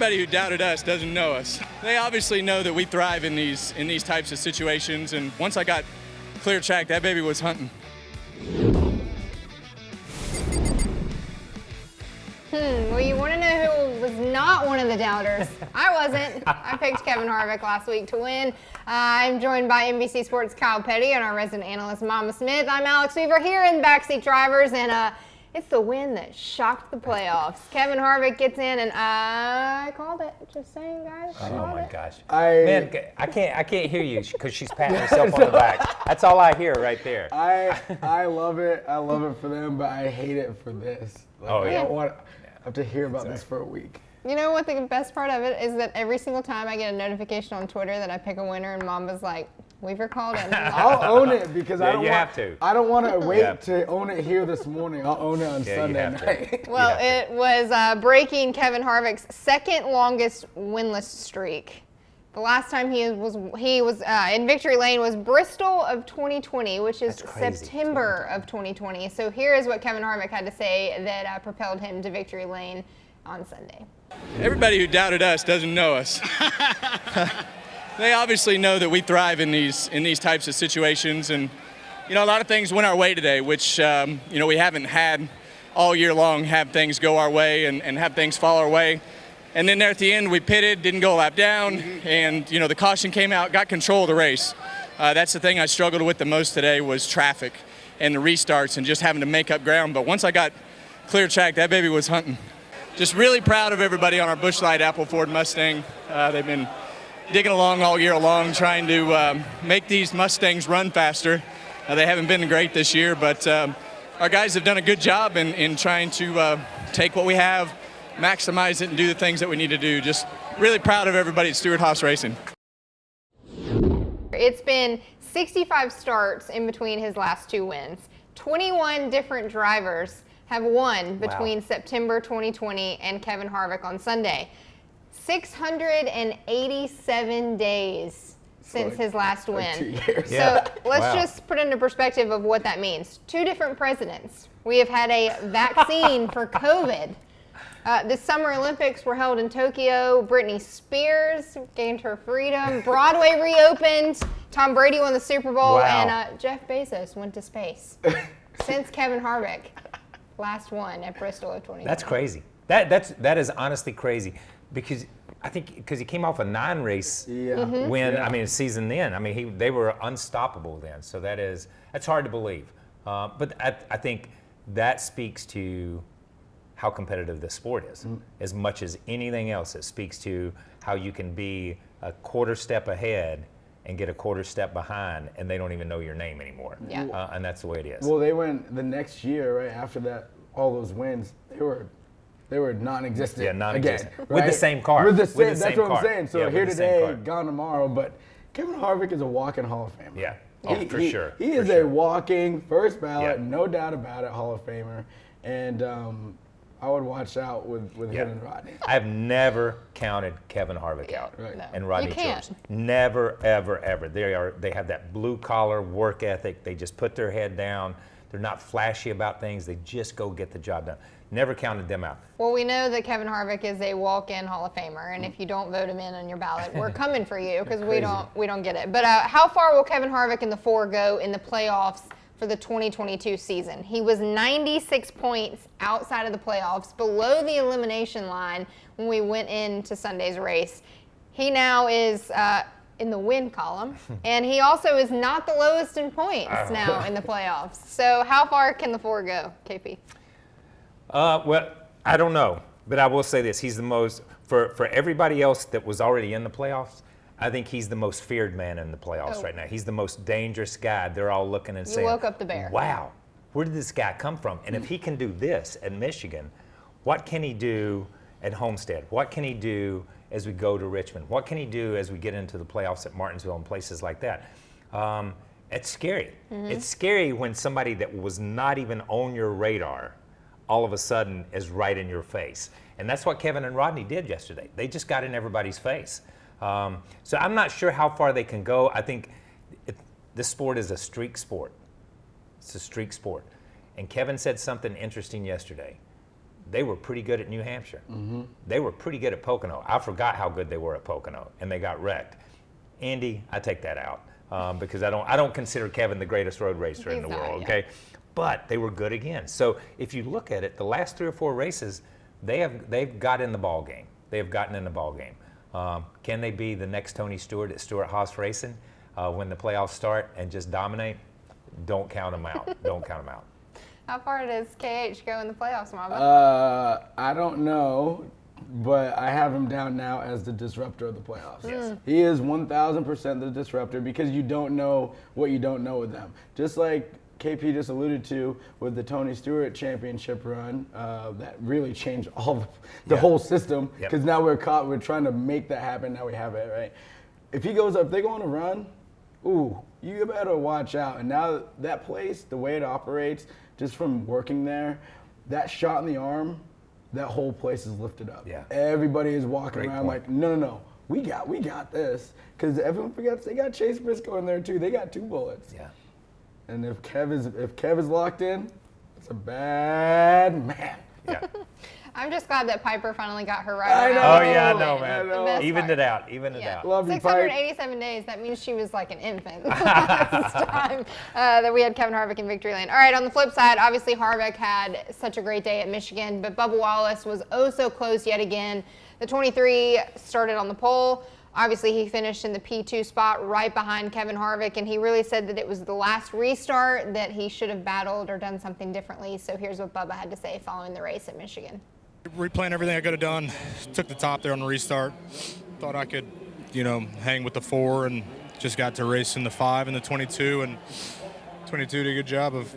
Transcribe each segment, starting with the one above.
Everybody who doubted us doesn't know us. They obviously know that we thrive in these types of situations, and once I got clear track, that baby was hunting. Well, you want to know who was not one of the doubters? I wasn't. I picked Kevin Harvick last week to win. I'm joined by NBC Sports' Kyle Petty and our resident analyst, Mama Smith. I'm Alex Weaver here in Backseat Drivers, and it's the win that shocked the playoffs. Kevin Harvick gets in, and I called it. Just saying, guys. Oh my gosh, man, I can't hear you because she's patting herself on the back. That's all I hear right there. I love it. I love it for them, but I hate it for this. Like, I don't want to hear about this for a week. You know what the best part of it is that every single time I get a notification on Twitter that I pick a winner and Mamba's like, Weaver called it. I'll own it because I don't want to wait to own it here this morning. I'll own it on Sunday night. Well, it was breaking Kevin Harvick's second longest winless streak. The last time he was in victory lane was Bristol of 2020, which is September of 2020. So here is what Kevin Harvick had to say that propelled him to victory lane on Sunday. Everybody who doubted us doesn't know us. They obviously know that we thrive in these types of situations, and a lot of things went our way today, which we haven't had all year long. Have things go our way and have things fall our way. And then there at the end, we pitted, didn't go a lap down, and the caution came out, got control of the race. That's the thing I struggled with the most today was traffic and the restarts and just having to make up ground. But once I got clear track, that baby was hunting. Just really proud of everybody on our Busch Light Apple Ford Mustang. They've been digging along all year long, trying to make these Mustangs run faster. They haven't been great this year, but our guys have done a good job in trying to take what we have, maximize it, and do the things that we need to do. Just really proud of everybody at Stewart-Haas Racing. It's been 65 starts in between his last two wins. 21 different drivers have won between September 2020 and Kevin Harvick on Sunday. 687 days since his last win. 2 years. So let's just put into perspective of what that means. Two different presidents. We have had a vaccine for COVID. The Summer Olympics were held in Tokyo. Britney Spears gained her freedom. Broadway reopened. Tom Brady won the Super Bowl. And Jeff Bezos went to space. Since Kevin Harvick last won at Bristol of 2020. That's crazy. That is honestly crazy because I think he came off a 9-race win. I mean, season then. I mean, they were unstoppable then. So that's hard to believe. But I think that speaks to how competitive this sport is. As much as anything else, it speaks to how you can be a quarter step ahead and get a quarter step behind, and they don't even know your name anymore. Yeah. And that's the way it is. Well, they went the next year, right after that, all those wins, they were non-existent. Yeah, non-existent. Again, with the same car. That's what I'm saying. So here today, gone tomorrow. But Kevin Harvick is a walking Hall of Famer. Yeah, for sure. He is a walking first ballot, no doubt about it, Hall of Famer. And I would watch out with him and Rodney. I've never counted Kevin Harvick out, and Rodney Truex. Never, ever, ever. They have that blue collar work ethic. They just put their head down. They're not flashy about things. They just go get the job done. Never counted them out. Well, we know that Kevin Harvick is a walk-in Hall of Famer, and if you don't vote him in on your ballot, we're coming for you because we don't get it. But how far will Kevin Harvick and the four go in the playoffs for the 2022 season? He was 96 points outside of the playoffs, below the elimination line when we went into Sunday's race. He now is in the win column, and he also is not the lowest in points now in the playoffs. So how far can the four go, KP? Well, I don't know, but I will say this. He's the most, for everybody else that was already in the playoffs, I think he's the most feared man in the playoffs right now. He's the most dangerous guy. They're all looking and saying, woke up the bear. Wow, where did this guy come from? And if he can do this at Michigan, what can he do at Homestead? What can he do as we go to Richmond? What can he do as we get into the playoffs at Martinsville and places like that? It's scary. It's scary when somebody that was not even on your radar all of a sudden is right in your face. And that's what Kevin and Rodney did yesterday. They just got in everybody's face. So I'm not sure how far they can go. I think this sport is a streak sport. It's a streak sport. And Kevin said something interesting yesterday. they were pretty good at New Hampshire. They were pretty good at Pocono. I forgot how good they were at Pocono, and they got wrecked. Indy, I take that out because I don't consider Kevin the greatest road racer in the world. Okay, but they were good again. So if you look at it, the last 3 or 4 races, they've got in the ball game. They have gotten in the ball game. Can they be the next Tony Stewart at Stewart-Haas Racing when the playoffs start and just dominate? Don't count them out. Don't count them out. How far does KH go in the playoffs, Mamba? I don't know, but I have him down now as the disruptor of the playoffs. Yes. He is 1,000% the disruptor because you don't know what you don't know with them. Just like KP just alluded to with the Tony Stewart championship run, that really changed all the whole system because now we're trying to make that happen. Now we have it, right? If he goes up, if they go on a run, ooh, you better watch out. And now that place, the way it operates, just from working there, that shot in the arm, that whole place is lifted up. Yeah. Everybody is walking around point. like, no, we got this. Because everyone forgets they got Chase Briscoe in there too. They got 2 bullets. Yeah. And if Kev is locked in, it's a bad man. Yeah. I'm just glad that Piper finally got her right. I know. around. Oh yeah, I know, man. I know. The best Evened part. it out. Evened it out. Love you, Pipe. 687 days. That means she was like an infant the last time that we had Kevin Harvick in victory lane. All right, on the flip side, obviously Harvick had such a great day at Michigan, but Bubba Wallace was oh so close yet again. The 23 started on the pole. Obviously, he finished in the P2 spot right behind Kevin Harvick, and he really said that it was the last restart that he should have battled or done something differently. So here's what Bubba had to say following the race at Michigan. Replaying everything I could have done, took the top there on the restart. Thought I could, hang with the 4 and just got to race in the 5 and the 22. And 22 did a good job of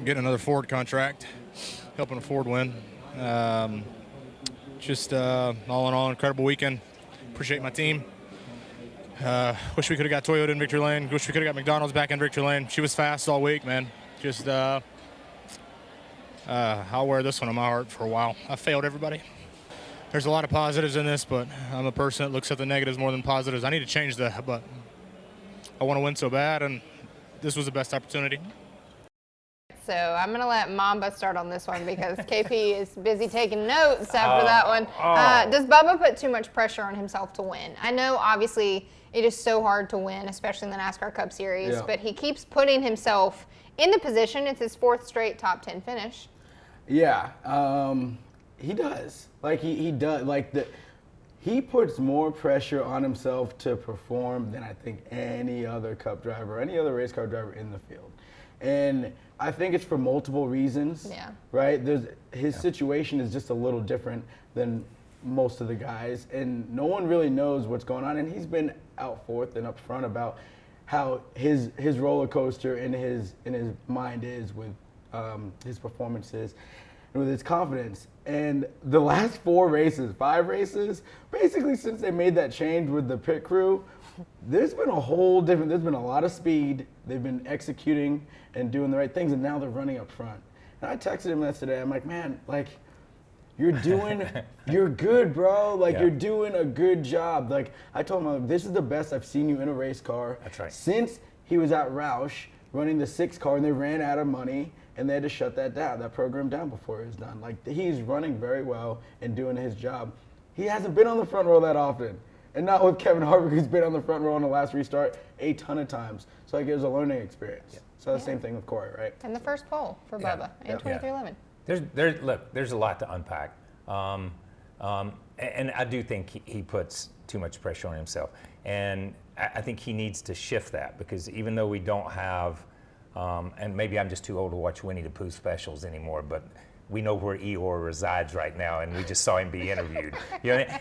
getting another Ford contract, helping a Ford win. All in all, incredible weekend. Appreciate my team. Wish we could have got Toyota in victory lane. Wish we could have got McDonald's back in victory lane. She was fast all week, man. Just I'll wear this one on my heart for a while. I failed everybody. There's a lot of positives in this, but I'm a person that looks at the negatives more than positives. I need to change that, but I want to win so bad, and this was the best opportunity. So I'm going to let Mamba start on this one because KP is busy taking notes after that one. Does Bubba put too much pressure on himself to win? I know, obviously, it is so hard to win, especially in the NASCAR Cup Series, but he keeps putting himself in the position. It's his 4th straight top 10 finish. Yeah, he does. Like he does. He puts more pressure on himself to perform than I think any other Cup driver, any other race car driver in the field. And I think it's for multiple reasons. Yeah. Right. His situation is just a little different than most of the guys, and no one really knows what's going on. And he's been out forth and up front about how his roller coaster in his mind is with his performances and with his confidence. And the last 5 races, basically since they made that change with the pit crew, there's been a lot of speed. They've been executing and doing the right things, and now they're running up front. And I texted him yesterday. I'm like, man, you're good, bro. You're doing a good job. I told him, this is the best I've seen you in a race car. That's right. Since he was at Roush running the 6 car, and they ran out of money, and they had to shut that program down before it was done. He's running very well and doing his job. He hasn't been on the front row that often. And not with Kevin Harvick, who's been on the front row on the last restart a ton of times. So it was a learning experience. Yeah. So the same thing with Corey, right? And the first pole for Bubba in 2311. There's a lot to unpack. And I do think he puts too much pressure on himself. And I think he needs to shift that, because even though we don't have, and maybe I'm just too old to watch Winnie the Pooh specials anymore, but we know where Eeyore resides right now, and we just saw him be interviewed.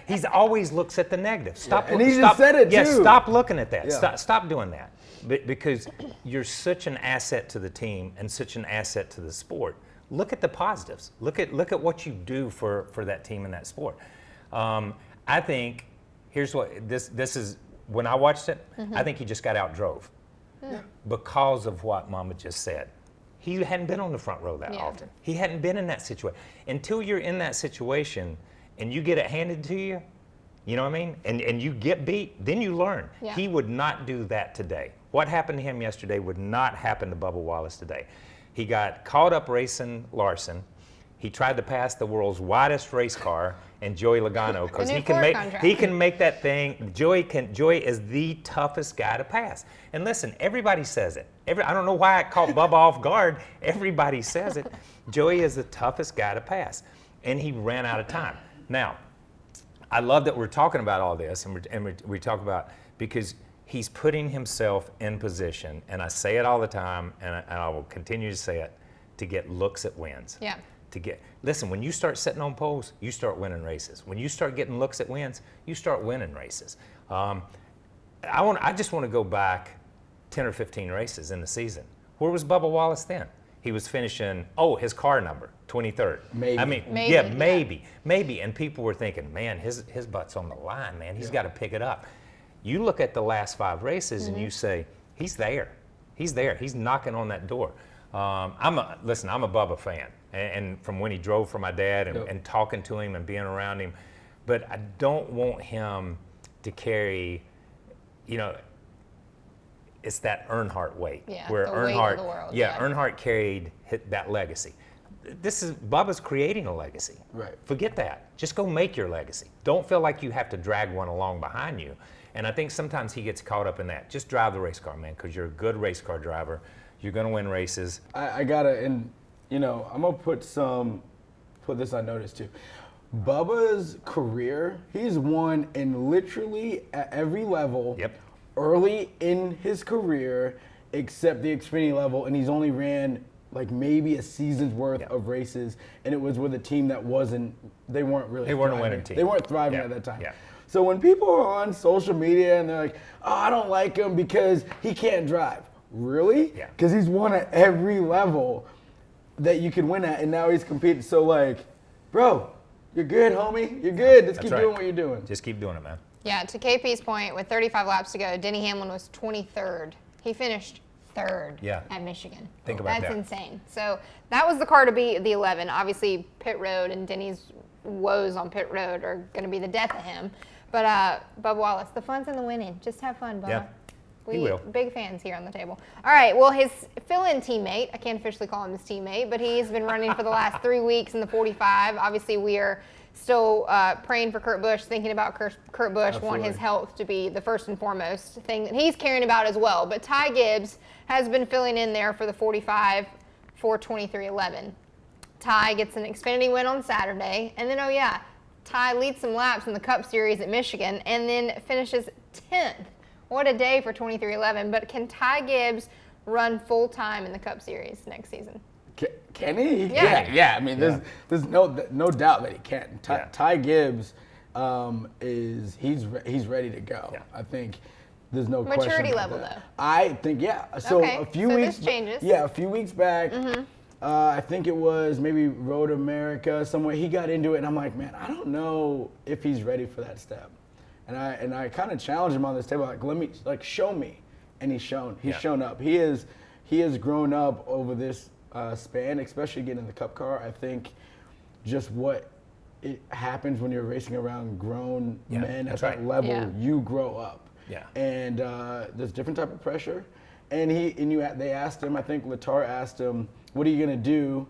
He's always looks at the negative. And he just said it too. Yes, stop looking at that. Yeah. Stop doing that. Because you're such an asset to the team and such an asset to the sport. Look at the positives. Look at what you do for that team and that sport. I think here's what this is. When I watched it, I think he just got outdrove because of what Mama just said. He hadn't been on the front row that often. He hadn't been in that situation. Until you're in that situation and you get it handed to you, you know what I mean? And you get beat, then you learn. Yeah. He would not do that today. What happened to him yesterday would not happen to Bubba Wallace today. He got caught up racing Larson. He tried to pass the world's widest race car and Joey Logano because new he can Ford make contract. he can make that thing. Joey is the toughest guy to pass. And listen, everybody says it. I don't know why I caught Bubba off guard. Everybody says it. Joey is the toughest guy to pass, and he ran out of time. Now, I love that we're talking about all this, and we talk about because he's putting himself in position, and I say it all the time, and I will continue to say it, to get looks at wins. Yeah. Listen, when you start sitting on poles, you start winning races. When you start getting looks at wins, you start winning races. I just want to go back 10 or 15 races in the season. Where was Bubba Wallace then? He was finishing, his car number, 23rd. Maybe. I mean, maybe. And people were thinking, man, his butt's on the line, man. He's got to pick it up. You look at the last 5 races and you say, he's there. He's there. He's knocking on that door. I'm a Bubba fan. And from when he drove for my dad and talking to him and being around him. But I don't want him to carry, it's that Earnhardt weight. Yeah, where the weight of the world. Yeah, Earnhardt carried that legacy. Bubba's creating a legacy. Right. Forget that. Just go make your legacy. Don't feel like you have to drag one along behind you. And I think sometimes he gets caught up in that. Just drive the race car, man, because you're a good race car driver. You're going to win races. I gotta, and I'm gonna put this on notice too. Bubba's career, he's won in literally at every level. Yep. Early in his career, except the Xfinity level, and he's only ran like maybe a season's worth of races, and it was with a team that they weren't a winning team. They weren't thriving at that time. Yeah. So when people are on social media and they're like, I don't like him because he can't drive. Really? Yeah. Because he's won at every level that you can win at, and now he's competing. So bro, you're good, homie. You're good. Let's keep doing what you're doing. Just keep doing it, man. Yeah, to KP's point, with 35 laps to go, Denny Hamlin was 23rd. He finished 3rd at Michigan. Think about that. That's insane. So that was the car to beat the 11. Obviously, pit road and Denny's woes on pit road are going to be the death of him. But Bubba Wallace, the fun's in the winning. Just have fun, Bubba. Yeah. We will. Big fans here on the table. All right, well, his fill-in teammate, I can't officially call him his teammate, but he's been running for the last 3 weeks in the 45. Obviously, we are still praying for Kurt Busch, thinking about Kurt Busch, want his health to be the first and foremost thing that he's caring about as well. But Ty Gibbs has been filling in there for the 45 for 23-11. Ty gets an Xfinity win on Saturday, and then, Ty leads some laps in the Cup Series at Michigan, and then finishes 10th. What a day for 23-11. But can Ty Gibbs run full-time in the Cup Series next season? Can he? Yeah. I mean, there's no doubt that he can. Ty Gibbs he's ready to go. Yeah. I think there's no question. Maturity level, though. I think, So okay. a few weeks. This changes. Yeah, a few weeks back. I think it was maybe Road America somewhere. He got into it, and I'm like, man, I don't know if he's ready for that step. And I kind of challenged him on this table, show me, and he's shown. He's shown up. He has grown up over this span, especially getting in the Cup car. I think just what it happens when you're racing around grown men at that level, you grow up. Yeah. And there's different type of pressure. And they asked him, I think Letarte asked him, what are you gonna do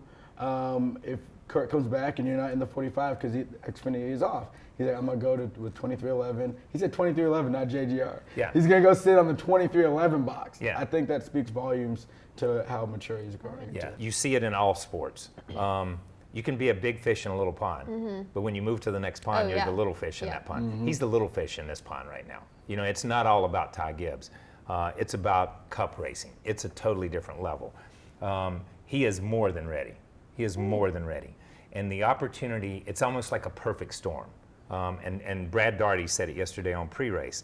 if Kurt comes back and you're not in the 45 because Xfinity is off? He's like, I'm going to go with 2311. He said 2311, not JGR. Yeah. He's going to go sit on the 2311 box. Yeah. I think that speaks volumes to how mature he's growing. Yeah, you see it in all sports. You can be a big fish in a little pond, but when you move to the next pond, you're the little fish in that pond. He's the little fish in this pond right now. It's not all about Ty Gibbs. It's about Cup racing. It's a totally different level. He is more than ready. He is more than ready. And the opportunity, it's almost like a perfect storm. And Brad Daugherty said it yesterday on pre-race.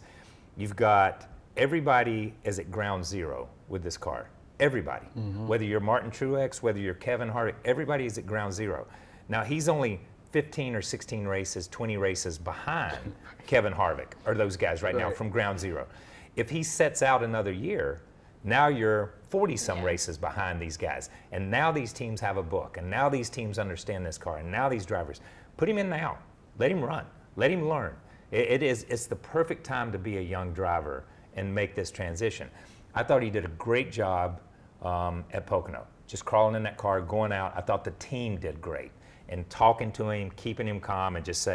You've got everybody is at ground zero with this car. Everybody. Whether you're Martin Truex, whether you're Kevin Harvick, everybody is at ground zero. Now, he's only 15 or 16 races, 20 races behind Kevin Harvick, or those guys right now from ground zero. If he sets out another year, now you're 40-some races behind these guys. And now these teams have a book, and now these teams understand this car, and now these drivers. Put him in now. Let him run. Let him learn. It's the perfect time to be a young driver and make this transition. I thought he did a great job at Pocono, just crawling in that car, going out. I thought the team did great. and talking to him, keeping him calm, and just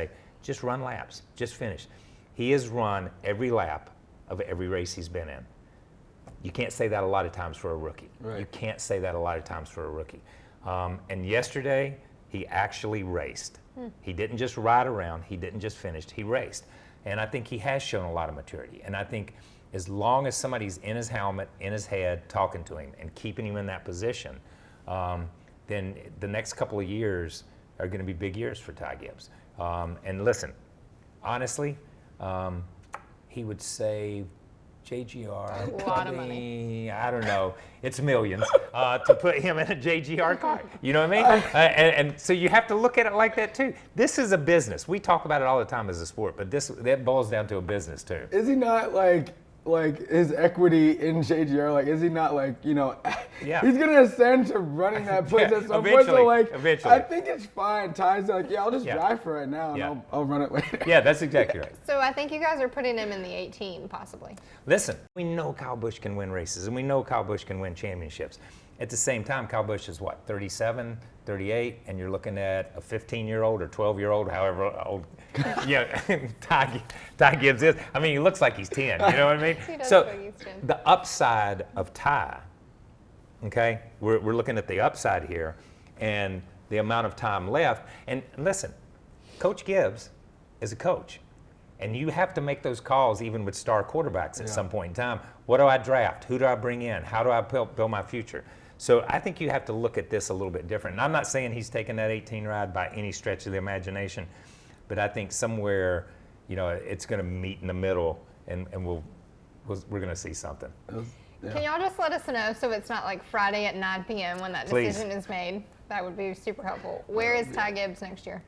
run laps, just finish. He has run every lap of every race he's been in. You can't say that a lot of times for a rookie. Right. You can't say that a lot of times for a rookie. And yesterday, he actually raced. He didn't just ride around, he didn't just finish, he raced. And I think he has shown a lot of maturity. And I think as long as somebody's in his helmet, in his head, talking to him and keeping him in that position, then the next couple of years are going to be big years for Ty Gibbs. And listen, honestly, he would save JGR a lot of money. I don't know, it's millions to put him in a JGR car. You know what I mean? And so you have to look at it like that too. This is a business. We talk about it all the time as a sport, but that boils down to a business too. Is he not like his equity in JGR, like, is he not like, you know, Yeah. he's going to ascend to running that place at some point, so like, eventually. I think it's fine. Ty's like, yeah, I'll just drive for right now, and Yeah. I'll run it later. Yeah, that's exactly right. So I think you guys are putting him in the 18, possibly. Listen, we know Kyle Busch can win races, and we know Kyle Busch can win championships. At the same time, Kyle Busch is what, 37, 38, and you're looking at a 15-year-old or 12-year-old, however old, yeah, Ty Gibbs is. I mean, he looks like he's 10, you know what I mean? He does So look like he's 10. the upside of Ty, okay, we're looking at the upside here, and the amount of time left. And listen, Coach Gibbs is a coach. And you have to make those calls even with star quarterbacks at some point in time. What do I draft? Who do I bring in? How do I build my future? So I think you have to look at this a little bit different. And I'm not saying he's taking that 18 ride by any stretch of the imagination, but I think somewhere, you know, it's going to meet in the middle, and we're going to see something. Can y'all just let us know so it's not like Friday at 9 p.m. when that Please. decision is made? That would be super helpful. Where is Ty Gibbs next year?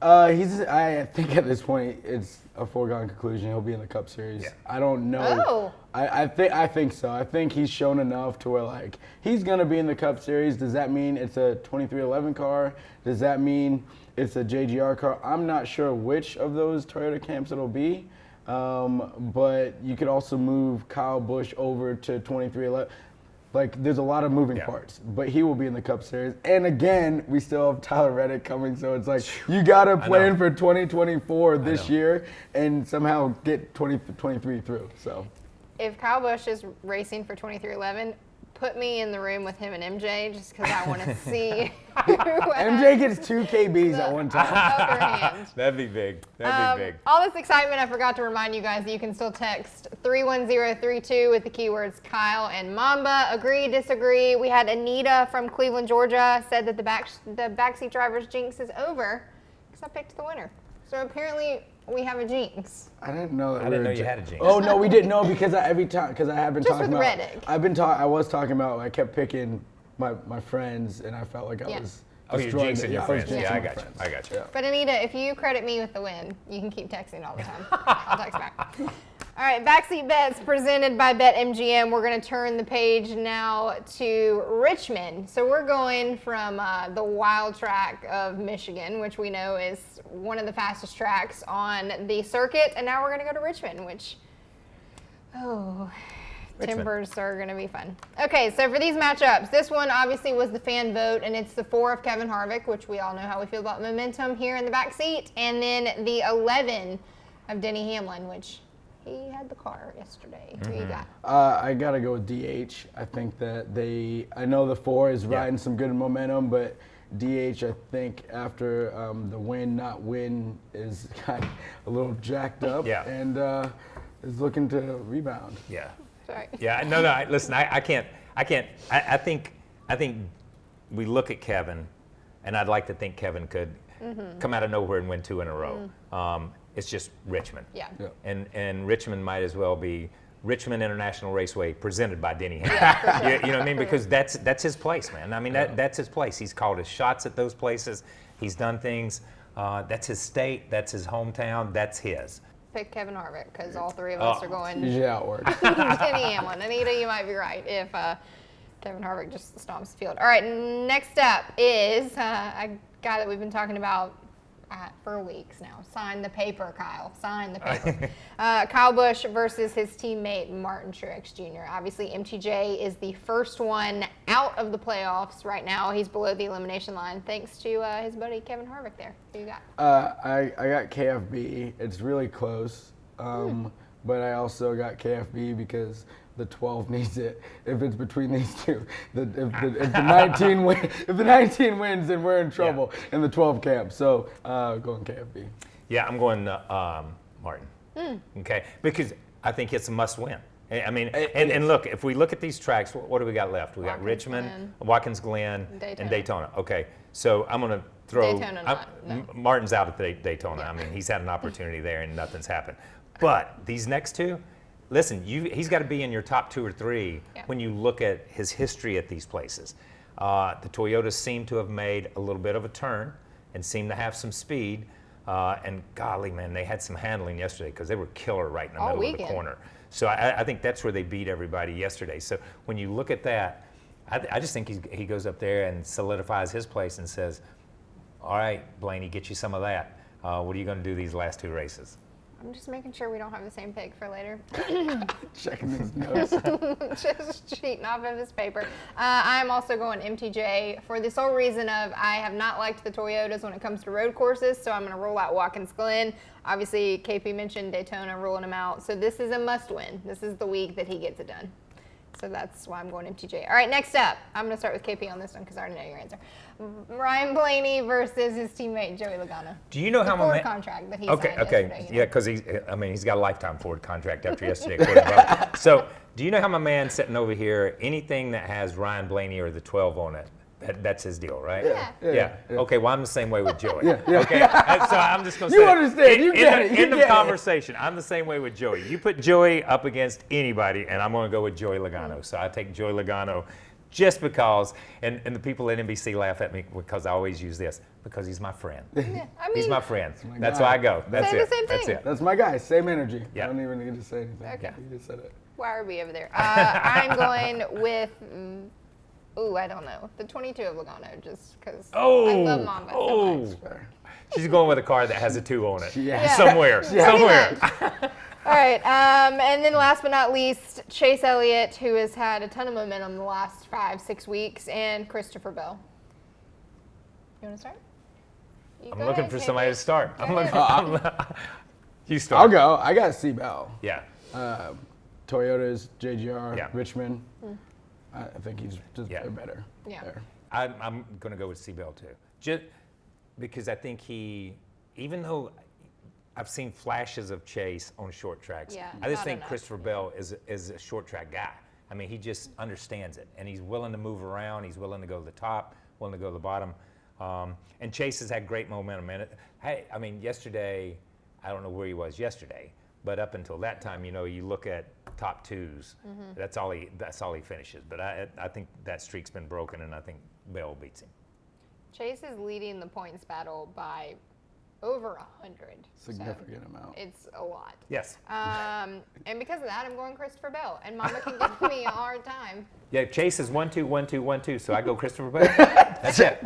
I think at this point it's a foregone conclusion. He'll be in the Cup Series. Yeah. I don't know. Oh. I think so. I think he's shown enough to where like he's gonna be in the Cup Series. Does that mean it's a 2311 car? Does that mean it's a JGR car? I'm not sure which of those Toyota camps it'll be. But you could also move Kyle Busch over to 2311. Like, there's a lot of moving parts, but he will be in the Cup Series. And again, we still have Tyler Reddick coming, so it's like you got to plan for 2024 this year and somehow get 2023 through. So, If Kyle Busch is racing for 2311, put me in the room with him and MJ just because I want to see who MJ gets 2 KBs at one time. upper hand. That'd be big. That'd be big. All this excitement, I forgot to remind you guys that you can still text 31032 with the keywords Kyle and Mamba. Agree, disagree. We had Anita from Cleveland, Georgia, said that the Backseat Drivers jinx is over because I picked the winner. So apparently we have a jinx. I didn't know that. I didn't know you had a jinx. Oh no, we didn't know because I have been Just talking with about. Reddick. I was talking about. I kept picking my friends, and I felt like I was. Oh, you're destroying jinxing it. your I was friends. jinxing Yeah, I my got you. friends. I got you. Yeah. But Anita, if you credit me with the win, you can keep texting all the time. I'll text back. All right, Backseat Bets presented by BetMGM. We're going to turn the page now to Richmond. So we're going from the wild track of Michigan, which we know is one of the fastest tracks on the circuit, and now we're going to go to Richmond, which, timbers are going to be fun. Okay, so for these matchups, this one obviously was the fan vote, and it's the 4 of Kevin Harvick, which we all know how we feel about momentum here in the back seat, and then the 11 of Denny Hamlin, which he had the car yesterday. Who you got? I gotta go with DH. I think that I know the 4 is riding some good momentum, but DH, I think after the not win is kind of a little jacked up and is looking to rebound. Yeah. Sorry. Yeah. No. Listen, I can't. I think we look at Kevin, and I'd like to think Kevin could come out of nowhere and win 2 in a row. It's just Richmond. Yeah. And Richmond might as well be Richmond International Raceway presented by Denny Hamlin. You know what I mean? Because that's his place, man. I mean, that's his place. He's called his shots at those places. He's done things. That's his state. That's his hometown. That's his. Pick Kevin Harvick because all 3 of us are going Usually outward. Denny Hamlin. Anita, you might be right if Kevin Harvick just stomps the field. All right, next up is a guy that we've been talking about for weeks now. Sign the paper, Kyle. Sign the paper. Kyle Busch versus his teammate Martin Truex Jr. Obviously, MTJ is the first one out of the playoffs right now. He's below the elimination line thanks to his buddy Kevin Harvick there. Who you got? I got KFB. It's really close. But I also got KFB because the 12 needs it. If it's between these two, if the 19 if the 19 wins, then we're in trouble in the 12 camp. So going KFB. Yeah, I'm going Martin. Okay, because I think it's a must-win. I mean, and look, if we look at these tracks, what do we got left? We got Richmond, Watkins Glen, and Daytona. Okay, so I'm going to throw Martin's out at Daytona. I mean, he's had an opportunity there and nothing's happened. But these next two, listen, he's got to be in your top 2 or 3 when you look at his history at these places. The Toyotas seem to have made a little bit of a turn and seem to have some speed. And golly, man, they had some handling yesterday because they were killer right in the middle of the corner. So I think that's where they beat everybody yesterday. So when you look at that, I just think he goes up there and solidifies his place and says, all right, Blaney, get you some of that. What are you going to do these last 2 races? I'm just making sure we don't have the same pick for later. Checking his notes. Just cheating off of his paper. I'm also going MTJ for the sole reason of I have not liked the Toyotas when it comes to road courses, so I'm going to roll out Watkins Glen. Obviously, KP mentioned Daytona, ruling him out. So this is a must-win. This is the week that he gets it done. So that's why I'm going MTJ. All right, next up. I'm going to start with KP on this one because I already know your answer. Ryan Blaney versus his teammate Joey Logano. Do you know how my Ford contract that he signed yesterday, yeah, because he's got a lifetime Ford contract after yesterday. So, do you know how my man's sitting over here? Anything that has Ryan Blaney or the 12 on it, that's his deal, right? Yeah. Okay, well, I'm the same way with Joey. Yeah. Okay, so I'm just going to say you understand. You get it. End of conversation. I'm the same way with Joey. You put Joey up against anybody, and I'm going to go with Joey Logano. So I take Joey Logano just because, and the people at NBC laugh at me because I always use this, because he's my friend. Yeah, I mean, he's my friend. That's why I go. That's say it. the same That's thing. it. That's my guy. Same energy. Yeah. I don't even need to say anything. Okay. You just said it. Why are we over there? I'm going with, I don't know, the 22 of Logano, just because I love MAMBA'S so much. She's going with a car that has a 2 on it. Yeah. Somewhere. Somewhere. All right, and then last but not least, Chase Elliott, who has had a ton of momentum the last 5-6 weeks, and Christopher Bell. You want to start? I'm looking for somebody to start. You start. I'll go. I got C. Bell. Yeah. Toyotas, JGR, Yeah. Richmond. I think he's just better. Yeah. There. I'm going to go with C-Bell too. Just because I think even though I've seen flashes of Chase on short tracks, I just think Christopher Bell is a short track guy. I mean, he just understands it, and he's willing to move around. He's willing to go to the top, willing to go to the bottom. And Chase has had great momentum. And I mean, yesterday, I don't know where he was yesterday, but up until that time, you look at top 2s. That's all he finishes. But I think that streak's been broken, and I think Bell beats him. Chase is leading the points battle by over 100. Significant amount. It's a lot. Yes. And because of that, I'm going Christopher Bell. And Mama can give me a hard time. Yeah, Chase is 1-2, 1-2, 1-2. So I go Christopher Bell. That's it.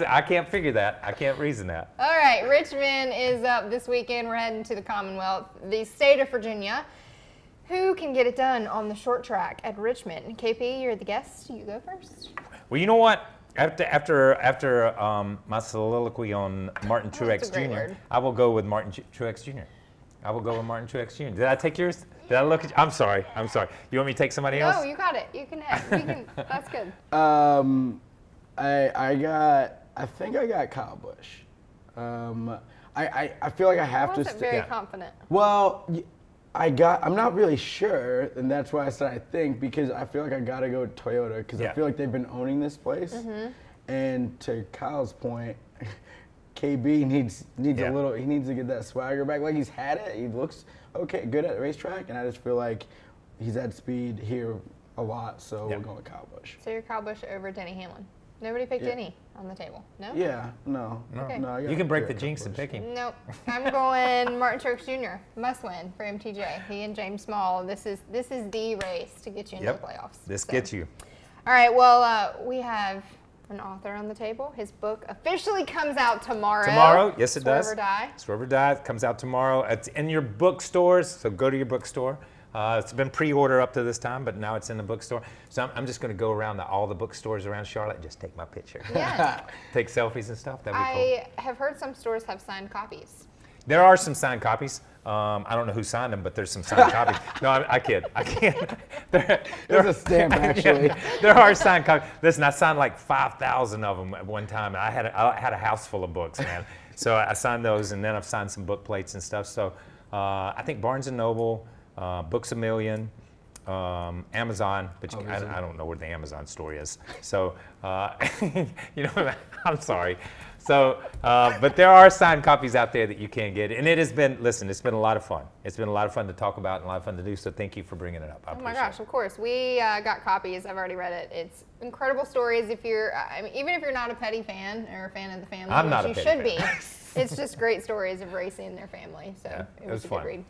I can't figure that. I can't reason that. All right, Richmond is up this weekend. We're heading to the Commonwealth, the state of Virginia. Who can get it done on the short track at Richmond? KP, you're the guest. You go first. Well, you know what? After my soliloquy on Martin Truex Jr., I will go with Martin Truex Jr. I will go with Martin Truex Jr. Did I take yours? Did I look at you? I'm sorry. You want me to take somebody else? No, you got it. You can have. That's good. I think I got Kyle Busch. I feel like I have to. Wasn't very confident. Well, I'm not really sure, and that's why I said I think, because I feel like I gotta go with Toyota, because I feel like they've been owning this place. And to Kyle's point, KB needs a little. He needs to get that swagger back. Like, he's had it. He looks good at racetrack, and I just feel like he's had speed here a lot. So we're going with Kyle Busch. So you're Kyle Busch over Denny Hamlin. Nobody picked Denny on the table. No. Yeah. No. Okay. No. You can break the jinx and pick him. Nope. I'm going Martin Truex Jr. Must win for MTJ. He and James Small. This is the race to get you into the playoffs. This gets you. All right. Well, we have an author on the table. His book officially comes out tomorrow. Tomorrow, yes, it does. Swerve or Die. Swerve or Die comes out tomorrow. It's in your bookstores, so go to your bookstore. It's been pre-order up to this time, but now it's in the bookstore. So I'm just going to go around to all the bookstores around Charlotte and just take my picture. Yeah. Take selfies and stuff. That'd be cool. I have heard some stores have signed copies. There are some signed copies. I don't know who signed them, but there's some signed copies. No, I kid. I can't. There's a stamp, actually. Yeah, there are signed copies. Listen, I signed like 5,000 of them at one time. And I had a house full of books, man. So I signed those, and then I've signed some book plates and stuff. So I think Barnes & Noble, Books A Million, Amazon, but I don't know where the Amazon store is. So, you know, I'm sorry. So, but there are signed copies out there that you can get. And it has been, listen, it's been a lot of fun. It's been a lot of fun to talk about and a lot of fun to do. So thank you for bringing it up. I Oh my appreciate gosh, of course. We got copies. I've already read it. It's incredible stories. If you're, I mean, even if you're not a petty fan or a fan of the family, I'm not which a you petty should fan. be, it's just great stories of racing and their family. So Yeah, it was a fun. good read.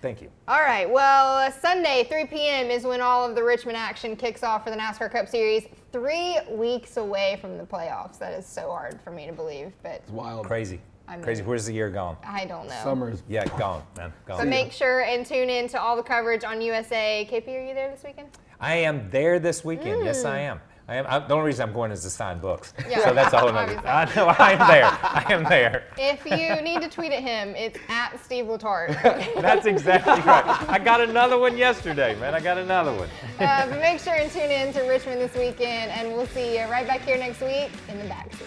Thank you. All right, well, Sunday, 3 p.m. is when all of the Richmond action kicks off for the NASCAR Cup Series. 3 weeks away from the playoffs. That is so hard for me to believe, but It's wild. Crazy. I mean- Crazy. Where's the year gone? I don't know. Summer's Yeah, gone, man. Gone. But make sure and tune in to all the coverage on USA. KP, are you there this weekend? I am there this weekend. Yes, I am. The only reason I'm going is to sign books. Yeah, So that's a whole nother. obviously. I know, I am there. I am there. If you need to tweet at him, it's at Steve Letarte. That's exactly right. I got another one yesterday, man. I got another one. But make sure and tune in to Richmond this weekend, and we'll see you right back here next week in the backseat.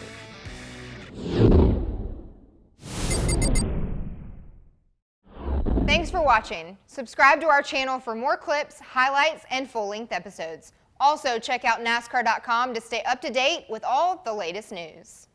Thanks for watching. Subscribe to our channel for more clips, highlights, and full-length episodes. Also, check out NASCAR.com to stay up to date with all the latest news.